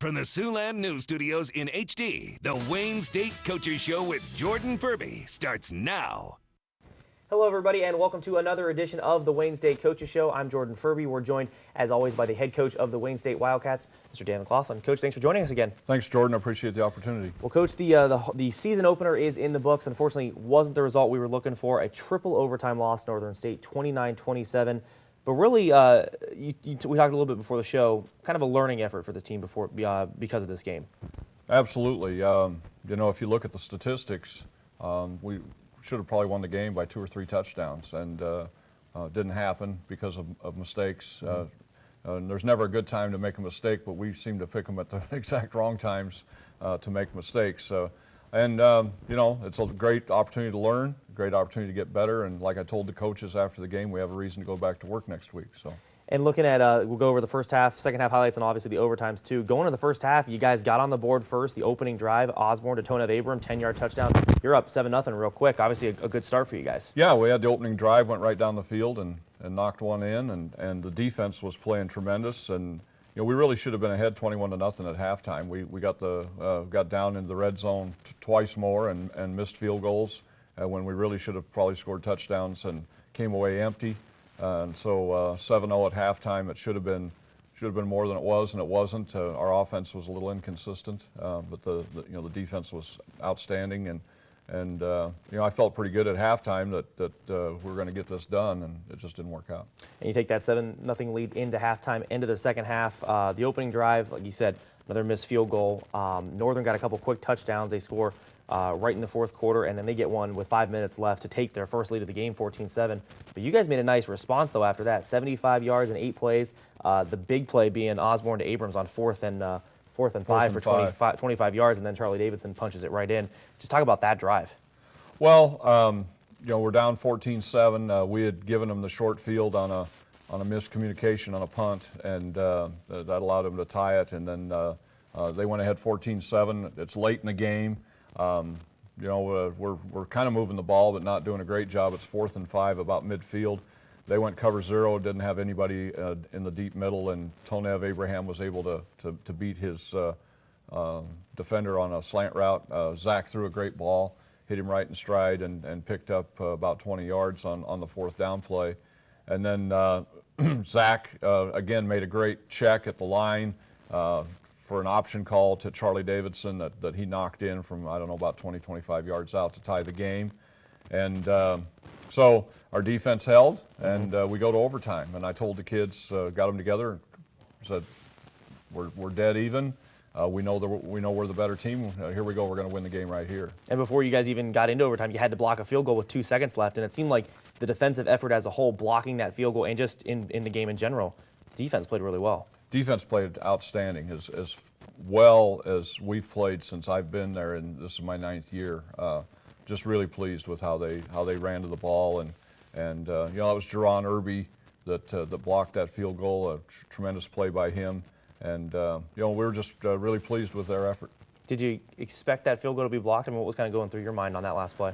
from the Siouxland News Studios in HD, the Wayne State Coaches Show with Jordan Furby starts now. Hello, everybody, and welcome to another edition of the Wayne State Coaches Show. I'm Jordan Furby. We're joined, as always, by the head coach of the Wayne State Wildcats, Mr. Dan McLaughlin. Coach, thanks for joining us again. Thanks, Jordan. I appreciate the opportunity. Well, Coach, the season opener is in the books. Unfortunately, wasn't the result we were looking for. A triple overtime loss, Northern State, 29-27. But really, we talked a little bit before the show, kind of a learning effort for this team because of this game. Absolutely. You know, if you look at the statistics, we should have probably won the game by 2 or 3 touchdowns, and didn't happen because of mistakes. There's never a good time to make a mistake, but we seem to pick them at the exact wrong times to make mistakes. You know, it's a great opportunity to learn, a great opportunity to get better, and like I told the coaches after the game, we have a reason to go back to work next week. And looking at, we'll go over the first half, second half highlights, and obviously the overtimes too. Going to the first half, you guys got on the board first, the opening drive, Osborne to Tonev Abram, 10-yard touchdown. You're up 7-0 real quick. Obviously a good start for you guys. Yeah, we had the opening drive, went right down the field and knocked one in, and the defense was playing tremendous. And you know, we really should have been ahead 21-0 at halftime. We got down into the red zone twice more and missed field goals when we really should have probably scored touchdowns and came away empty. And so 7-0 at halftime. It should have been more than it was, and it wasn't. Our offense was a little inconsistent, but the defense was outstanding, and you know, I felt pretty good at halftime that we were going to get this done, and it just didn't work out. And you take that 7-0 lead into halftime, into the second half. The opening drive, like you said, another missed field goal. Northern got a couple quick touchdowns. They score right in the fourth quarter, and then they get one with 5 minutes left to take their first lead of the game, 14-7. But you guys made a nice response, though, after that. 75 yards and 8 plays. The big play being Osborne to Abrams on fourth and 5 for 25 yards, and then Charlie Davidson punches it right in. Just talk about that drive. Well, you know, we're down 14-7. We had given them the short field on a miscommunication on a punt, and that allowed them to tie it. And then they went ahead 14-7. It's late in the game. You know, we're kind of moving the ball, but not doing a great job. It's 4th and 5, about midfield. They went cover 0, didn't have anybody in the deep middle, and Tonev Abraham was able to beat his defender on a slant route. Zach threw a great ball, hit him right in stride, and picked up about 20 yards on the 4th down play. And then Zach, again, made a great check at the line for an option call to Charlie Davidson that he knocked in from, I don't know, about 20, 25 yards out to tie the game. And so our defense held, and we go to overtime. And I told the kids, got them together, and said, we're dead even. We know we're the better team. Here we go. We're going to win the game right here. And before you guys even got into overtime, you had to block a field goal with 2 seconds left, and it seemed like the defensive effort as a whole, blocking that field goal, and just in the game in general, defense played really well. Defense played outstanding, as well as we've played since I've been there, and this is my 9th year. Just really pleased with how they ran to the ball, and you know, it was Jerron Irby that blocked that field goal. A tremendous play by him, and you know, we were just really pleased with their effort. Did you expect that field goal to be blocked? I mean, what was kind of going through your mind on that last play?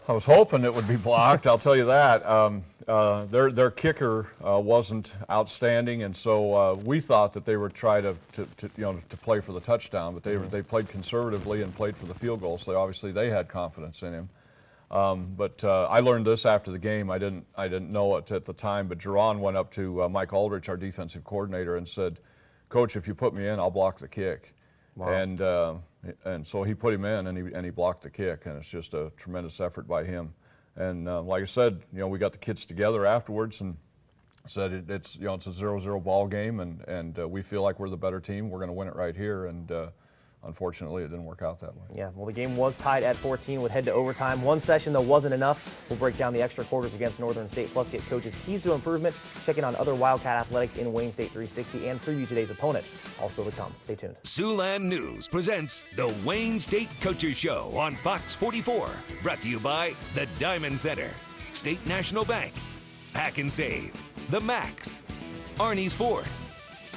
I was hoping it would be blocked. I'll tell you that. Their kicker wasn't outstanding, and so we thought that they would try to play for the touchdown, but they played conservatively and played for the field goal. So obviously they had confidence in him. But I learned this after the game. I didn't know it at the time, but Jerron went up to Mike Aldrich, our defensive coordinator, and said, "Coach, if you put me in, I'll block the kick." Wow. And so he put him in, and he blocked the kick, and it's just a tremendous effort by him. And like I said, you know, we got the kids together afterwards and said it's a 0-0 ball game, and we feel like we're the better team. We're going to win it right here, and unfortunately, it didn't work out that way. Yeah, well, the game was tied at 14, would head to overtime. One session, though, wasn't enough. We'll break down the extra quarters against Northern State, plus get coaches' keys to improvement, checking on other Wildcat athletics in Wayne State 360, and preview today's opponent. Also to come. Stay tuned. Siouxland News presents the Wayne State Coaches Show on Fox 44. Brought to you by the Diamond Center, State National Bank, Pack and Save, The Max, Arnie's Ford,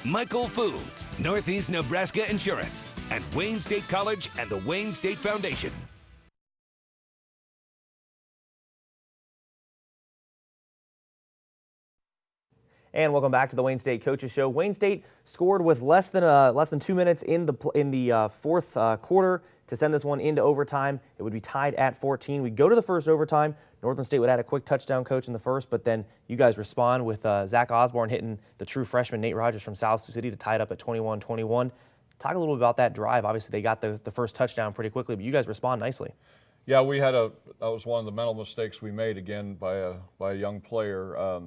Michael Foods, Northeast Nebraska Insurance, and Wayne State College and the Wayne State Foundation. And welcome back to the Wayne State Coaches Show. Wayne State scored with less than 2 minutes in the fourth quarter to send this one into overtime. It would be tied at 14. We go to the first overtime. Northern State would add a quick touchdown, coach, in the first, but then you guys respond with Zach Osborne hitting the true freshman Nate Rogers from South Sioux City to tie it up at 21-21. Talk a little bit about that drive. Obviously, they got the first touchdown pretty quickly, but you guys respond nicely. Yeah, that was one of the mental mistakes we made again by a young player.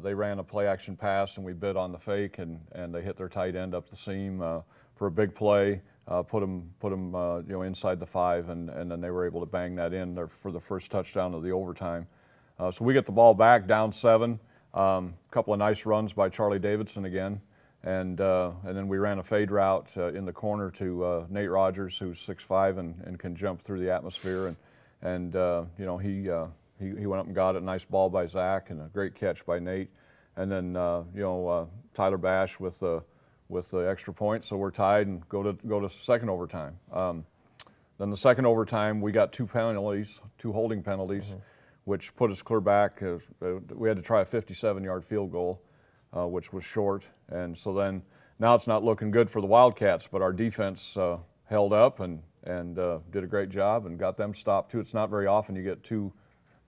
They ran a play-action pass, and we bid on the fake, and they hit their tight end up the seam for a big play, put them inside the 5, and then they were able to bang that in there for the first touchdown of the overtime. So we get the ball back, down 7. Couple of nice runs by Charlie Davidson again, and then we ran a fade route in the corner to Nate Rogers, who's 6'5" and can jump through the atmosphere, and he went up and got it. Nice ball by Zach and a great catch by Nate. And then, Tyler Bash with the extra point. So we're tied and go to second overtime. Then the second overtime, we got 2 holding penalties, which put us clear back. We had to try a 57-yard field goal, which was short. And so then now it's not looking good for the Wildcats, but our defense held up and did a great job and got them stopped too. It's not very often you get two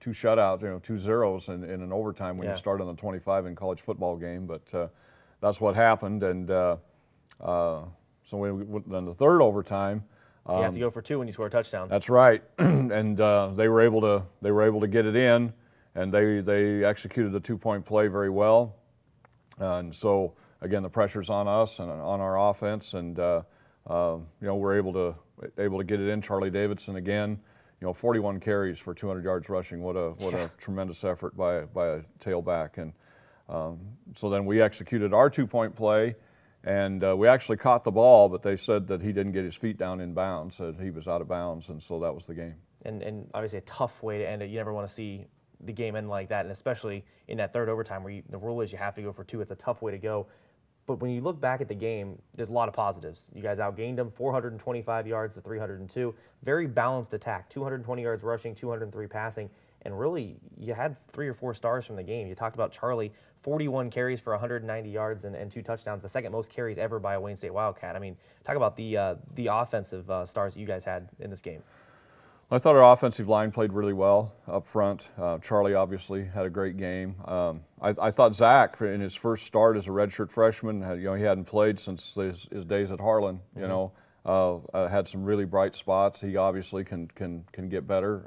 shutouts, 2 zeros in an overtime when you start on the 25 in college football game, but that's what happened. And so then the third overtime, you have to go for 2 when you score a touchdown. That's right, and they were able to get it in, and they executed the 2-point play very well. And so again, the pressure's on us and on our offense, and we're able to get it in. Charlie Davidson again. 41 carries for 200 yards rushing. What a tremendous effort by a tailback. And so then we executed our 2-point play, and we actually caught the ball, but they said that he didn't get his feet down in bounds, that he was out of bounds, and so that was the game. And obviously a tough way to end it. You never want to see the game end like that, and especially in that third overtime where the rule is you have to go for 2. It's a tough way to go. But when you look back at the game, there's a lot of positives. You guys outgained them, 425 yards to 302. Very balanced attack, 220 yards rushing, 203 passing. And really, you had 3 or 4 stars from the game. You talked about Charlie, 41 carries for 190 yards and 2 touchdowns, the second most carries ever by a Wayne State Wildcat. I mean, talk about the offensive stars that you guys had in this game. I thought our offensive line played really well up front. Charlie obviously had a great game. I thought Zach, in his first start as a redshirt freshman, he hadn't played since his days at Harlan. Had some really bright spots. He obviously can get better,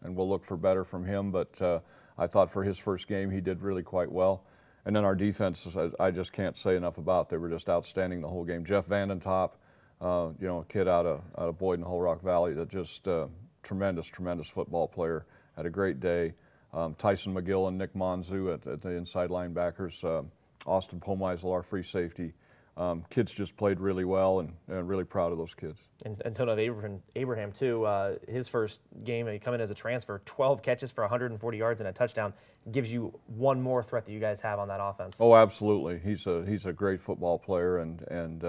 and we'll look for better from him. But I thought for his first game, he did really quite well. And then our defense, I just can't say enough about. They were just outstanding the whole game. Jeff Vandentop, a kid out of Boyd and Hull Rock Valley that just tremendous football player, had a great day. Tyson McGill and Nick Monzu at the inside linebackers. Austin Pomeisel, our free safety. Kids just played really well, and really proud of those kids. And Antonio Abraham too, his first game, he come in as a transfer, 12 catches for 140 yards and a touchdown, gives you one more threat that you guys have on that offense. Oh, absolutely. He's a great football player, and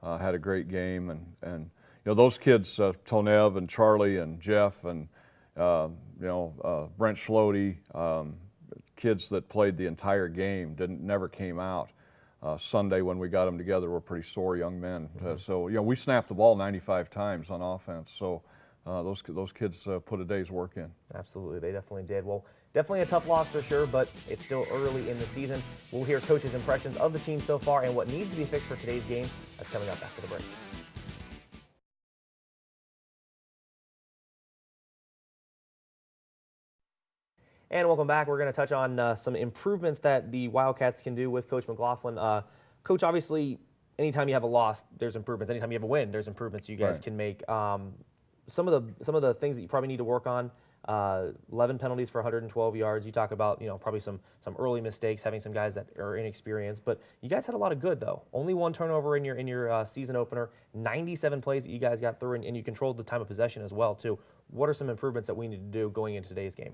had a great game, and those kids, Tonev and Charlie and Jeff and Brent Schlode, kids that played the entire game, never came out. Sunday when we got them together were pretty sore young men. So we snapped the ball 95 times on offense. So those kids put a day's work in. Absolutely, they definitely did. Well, definitely a tough loss for sure, but it's still early in the season. We'll hear coaches' impressions of the team so far and what needs to be fixed for today's game. That's coming up after the break. And welcome back. We're going to touch on some improvements that the Wildcats can do with Coach McLaughlin. Coach, obviously, anytime you have a loss, there's improvements. Anytime you have a win, there's improvements you guys can make. Some of the things that you probably need to work on. 11 penalties for 112 yards. You talk about probably some early mistakes, having some guys that are inexperienced. But you guys had a lot of good though. Only 1 turnover in your season opener. 97 plays that you guys got through, and you controlled the time of possession as well too. What are some improvements that we need to do going into today's game?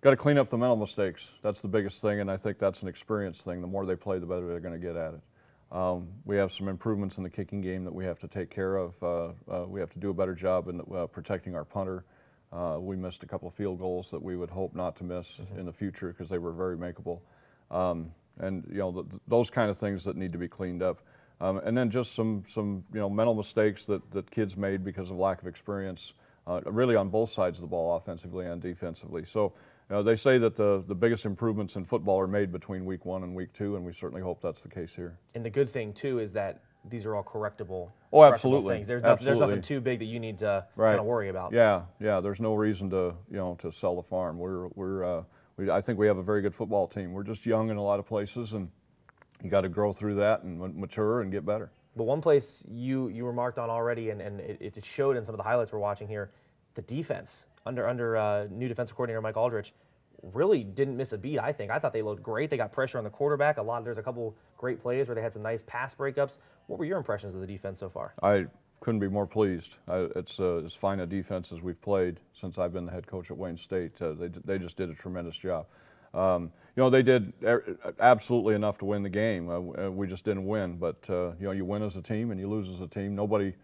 Got to clean up the mental mistakes. That's the biggest thing, and I think that's an experience thing. The more they play, the better they're going to get at it. We have some improvements in the kicking game that we have to take care of. We have to do a better job in protecting our punter. We missed a couple of field goals that we would hope not to miss in the future because they were very makeable. and those kind of things that need to be cleaned up. And then just some mental mistakes that kids made because of lack of experience, really on both sides of the ball, offensively and defensively. So they say that the biggest improvements in football are made between week 1 and week 2, and we certainly hope that's the case here. And the good thing too is that these are all correctable. Oh, absolutely. Things. There's absolutely. nothing too big that you need to kind of worry about. Yeah. There's no reason to to sell the farm. I think we have a very good football team. We're just young in a lot of places, and you got to grow through that and mature and get better. But one place you remarked on already, and it showed in some of the highlights we're watching here, the defense under new defensive coordinator Mike Aldrich really didn't miss a beat. I thought they looked great. They got pressure on the quarterback. There's a couple great plays where they had some nice pass breakups. What were your impressions of the defense so far? I couldn't be more pleased. It's as fine a defense as we've played since I've been the head coach at Wayne State. They just did a tremendous job. They did absolutely enough to win the game. We just didn't win. But you win as a team and you lose as a team. Nobody,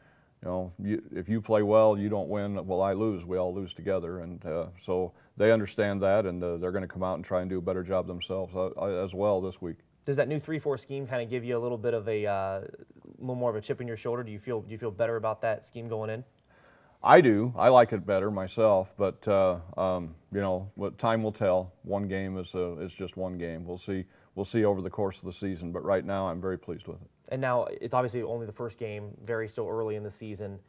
if you play well, you don't win. Well, I lose. We all lose together. And so they understand that, and they're going to come out and try and do a better job themselves as well this week. Does that new 3-4 scheme kind of give you a little bit of a little more of a chip in your shoulder? Do you feel better about that scheme going in? I do. I like it better myself, but what time will tell. One game is just one game. We'll see over the course of the season. But right now, I'm very pleased with it. And now it's obviously only the first game, still early in the season.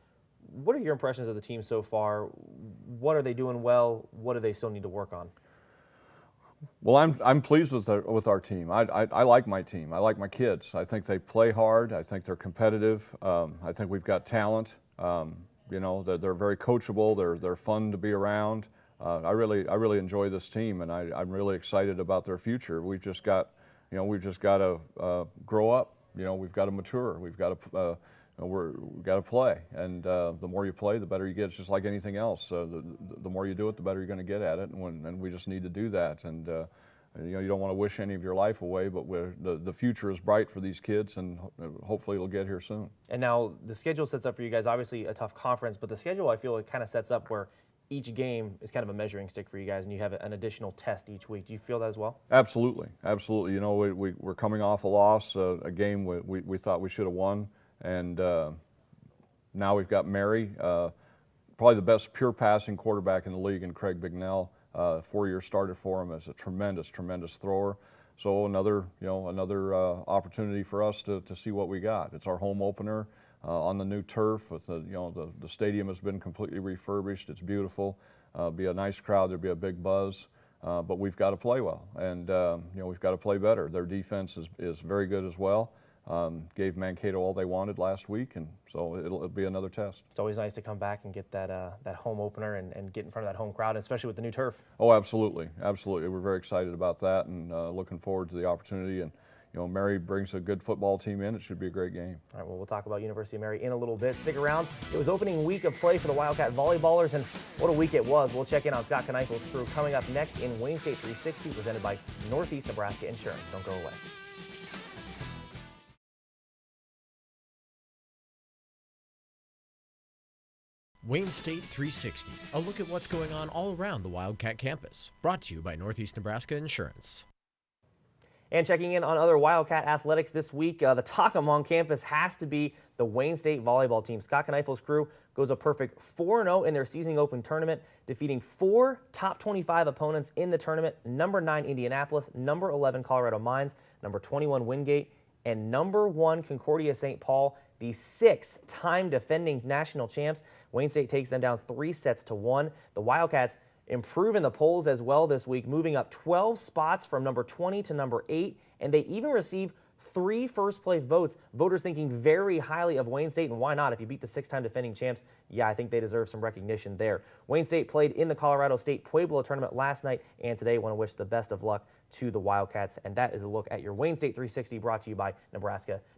What are your impressions of the team so far? What are they doing well? What do they still need to work on? Well, I'm pleased with our team. I like my team. I like my kids. I think they play hard. I think they're competitive. I think we've got talent. They're very coachable. They're fun to be around. I really enjoy this team, and I'm really excited about their future. We've just got to grow up. We've got to mature. We've got to play, and the more you play, the better you get. It's just like anything else. The more you do it, the better you're going to get at it, and we just need to do that. And you don't want to wish any of your life away, but the future is bright for these kids, and hopefully it'll get here soon. And now the schedule sets up for you guys, obviously a tough conference, but the schedule, I feel, it kind of sets up where each game is kind of a measuring stick for you guys, and you have an additional test each week. Do you feel that as well? Absolutely. We're coming off a loss, a game we thought we should have won, and now we've got Mary, probably the best pure passing quarterback in the league, in Craig Bignell. 4-year starter for him as a tremendous thrower. So another opportunity for us to see what we got. It's our home opener on the new turf. With the stadium has been completely refurbished. It's beautiful. Be a nice crowd. There'll be a big buzz. But we've got to play well, and we've got to play better. Their defense is very good as well. Gave Mankato all they wanted last week, and so it'll be another test. It's always nice to come back and get that home opener and get in front of that home crowd, especially with the new turf. Oh, absolutely. We're very excited about that, and looking forward to the opportunity. And Mary brings a good football team in. It should be a great game. All right, well, we'll talk about University of Mary in a little bit. Stick around. It was opening week of play for the Wildcat volleyballers, and what a week it was. We'll check in on Scott Kneiffel's crew coming up next in Wayne State 360, presented by Northeast Nebraska Insurance. Don't go away. Wayne State 360, a look at what's going on all around the Wildcat campus. Brought to you by Northeast Nebraska Insurance. And checking in on other Wildcat athletics this week, the talk among campus has to be the Wayne State volleyball team. Scott Kneiffel's crew goes a perfect 4-0 in their season open tournament, defeating 4 top 25 opponents in the tournament: number 9 Indianapolis, number 11 Colorado Mines, number 21 Wingate, and number 1 Concordia St. Paul, the 6-time defending national champs. Wayne State takes them down 3-1. The Wildcats improve in the polls as well this week, moving up 12 spots from number 20 to number 8, and they even receive 3 first-place votes. Voters thinking very highly of Wayne State, and why not? If you beat the 6-time defending champs, yeah, I think they deserve some recognition there. Wayne State played in the Colorado State Pueblo tournament last night, and today want to wish the best of luck to the Wildcats, and that is a look at your Wayne State 360, brought to you by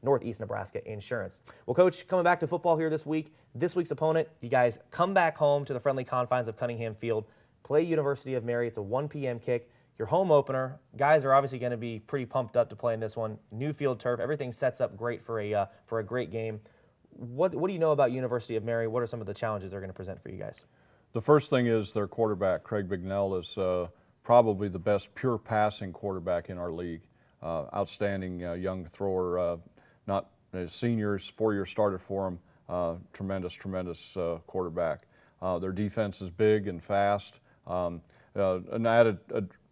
Northeast Nebraska Insurance. Well, Coach, coming back to football here this week, this week's opponent, you guys come back home to the friendly confines of Cunningham Field, play University of Mary. It's a 1 p.m. kick. Your home opener. Guys are obviously going to be pretty pumped up to play in this one. New field turf. Everything sets up great for a great game. What do you know about University of Mary? What are some of the challenges they're going to present for you guys? The first thing is their quarterback, Craig Bignell, is probably the best pure passing quarterback in our league. outstanding young thrower, not seniors, 4-year starter for him, tremendous quarterback. Their defense is big and fast. An added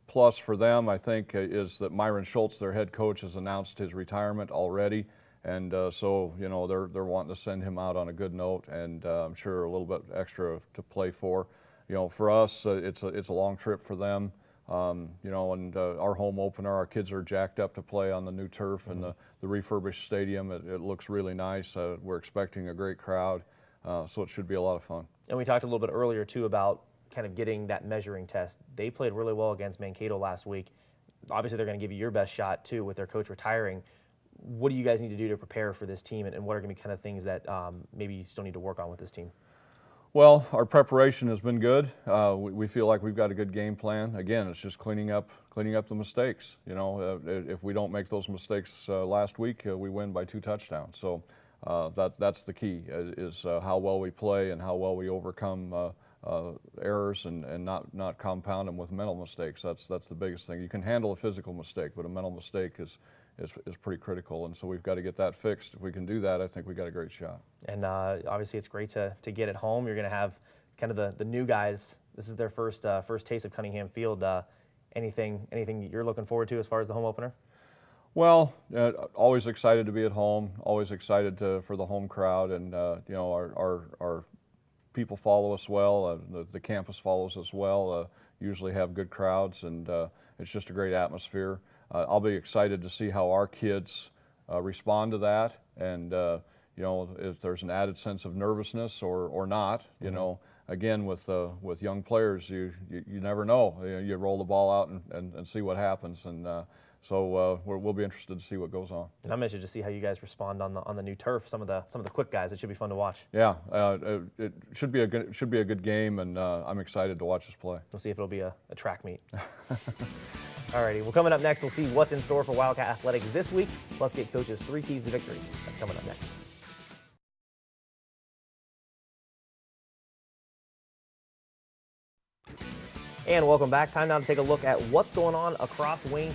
plus for them, I think, is that Myron Schultz, their head coach, has announced his retirement already. And so, you know, they're wanting to send him out on a good note, and I'm sure a little bit extra to play for. You know, for us, it's a long trip for them. You know, and our home opener, our kids are jacked up to play on the new turf and the refurbished stadium. It looks really nice. We're expecting a great crowd, so it should be a lot of fun. And we talked a little bit earlier too about kind of getting that measuring test. They played really well against Mankato last week. Obviously, they're going to give you your best shot too with their coach retiring. What do you guys need to do to prepare for this team, and what are going to be kind of things that maybe you still need to work on with this team? Well, our preparation has been good. We feel like we've got a good game plan. Again, it's just cleaning up the mistakes. You know, if we don't make those mistakes last week, we win by 2 touchdowns. So that's the key, is how well we play and how well we overcome errors and not compound them with mental mistakes. That's the biggest thing. You can handle a physical mistake, but a mental mistake is pretty critical, and so we've got to get that fixed. If we can do that, I think we got a great shot. And obviously, it's great to get it home. You're going to have kind of the new guys. This is their first taste of Cunningham Field. Anything you're looking forward to as far as the home opener? Well, always excited to be at home. Always excited for the home crowd, and you know, our people follow us well. The campus follows us well. Usually have good crowds, and it's just a great atmosphere. I'll be excited to see how our kids respond to that, and you know, if there's an added sense of nervousness or not. You know, again, with young players, you never know. You roll the ball out and see what happens, and so we'll be interested to see what goes on. And I'm interested to see how you guys respond on the new turf. Some of the quick guys. It should be fun to watch. Yeah, it should be a good game, and I'm excited to watch us play. We'll see if it'll be a track meet. Alrighty, well, coming up next, we'll see what's in store for Wildcat Athletics this week. Plus, get Coach's 3 keys to victory. That's coming up next. And welcome back. Time now to take a look at what's going on across Wayne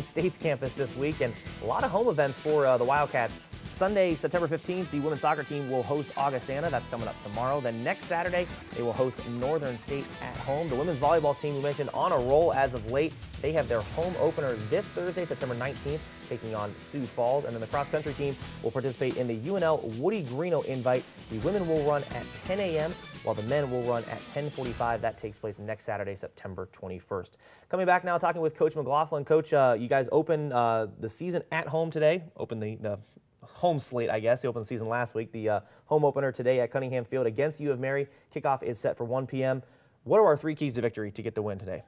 State's campus this week, and a lot of home events for the Wildcats. Sunday, September 15th, the women's soccer team will host Augustana. That's coming up tomorrow. Then next Saturday, they will host Northern State at home. The women's volleyball team, we mentioned, on a roll as of late. They have their home opener this Thursday, September 19th, taking on Sioux Falls. And then the cross-country team will participate in the UNL Woody Greeno invite. The women will run at 10 a.m., while the men will run at 10:45. That takes place next Saturday, September 21st. Coming back now, talking with Coach McLaughlin. Coach, you guys open the season at home today. Open the home slate, I guess. They opened the season last week. The home opener today at Cunningham Field against U of Mary. Kickoff is set for 1 p.m. What are our 3 keys to victory to get the win today?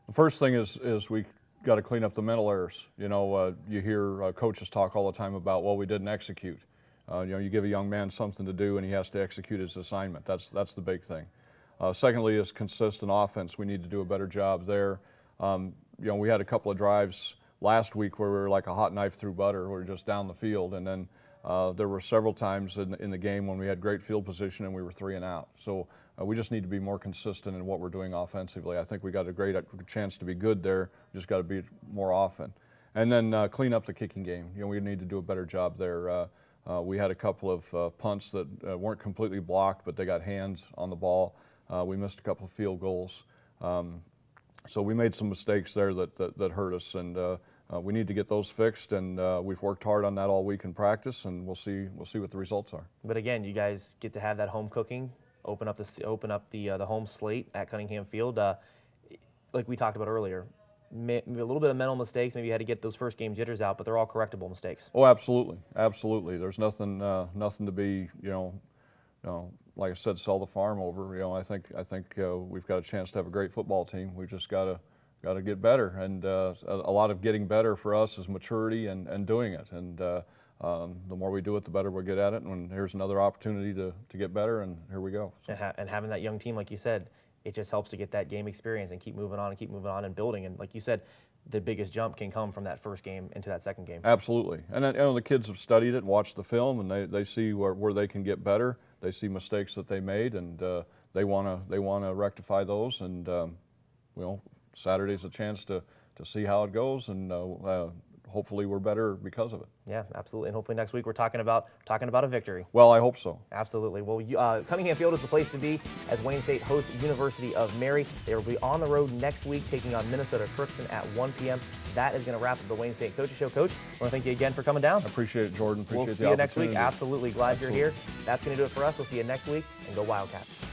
The first thing is we got to clean up the mental errors. You know, you hear coaches talk all the time about, well, we didn't execute. You know, you give a young man something to do and he has to execute his assignment. That's the big thing. Secondly is consistent offense. We need to do a better job there. You know, we had a couple of drives last week where we were like a hot knife through butter. We were just down the field, and then there were several times in the game when we had great field position and we were 3 and out. So we just need to be more consistent in what we're doing offensively. I think we got a great chance to be good there. Just got to be more often. And then clean up the kicking game. You know, we need to do a better job there. We had a couple of punts that weren't completely blocked, but they got hands on the ball. We missed a couple of field goals. So we made some mistakes there that hurt us, and we need to get those fixed, and we've worked hard on that all week in practice, and we'll see what the results are. But again, you guys get to have that home cooking, open up the home slate at Cunningham Field. Like we talked about earlier, a little bit of mental mistakes. Maybe you had to get those first game jitters out, but they're all correctable mistakes. Oh, absolutely, absolutely. There's nothing to be, like I said, sell the farm over. You know, I think we've got a chance to have a great football team. We've just got to get better, and a lot of getting better for us is maturity and doing it. And the more we do it, the better we'll get at it. And here's another opportunity to get better, and here we go. So. And having that young team, like you said, it just helps to get that game experience and keep moving on and building. And like you said, the biggest jump can come from that first game into that second game. Absolutely. And the kids have studied it, watched the film, and they see where they can get better. They see mistakes that they made, and they want to rectify those. And Saturday's a chance to to see how it goes, and hopefully we're better because of it. Yeah, absolutely. And hopefully next week we're talking about a victory. Well, I hope so. Absolutely. Well, Cunningham Field is the place to be as Wayne State hosts University of Mary. They will be on the road next week taking on Minnesota Crookston at 1 p.m. That is going to wrap up the Wayne State Coaches Show. Coach, I want to thank you again for coming down. I appreciate it, Jordan. Appreciate We'll see you next week. Absolutely glad you're here. That's going to do it for us. We'll see you next week, and go Wildcats.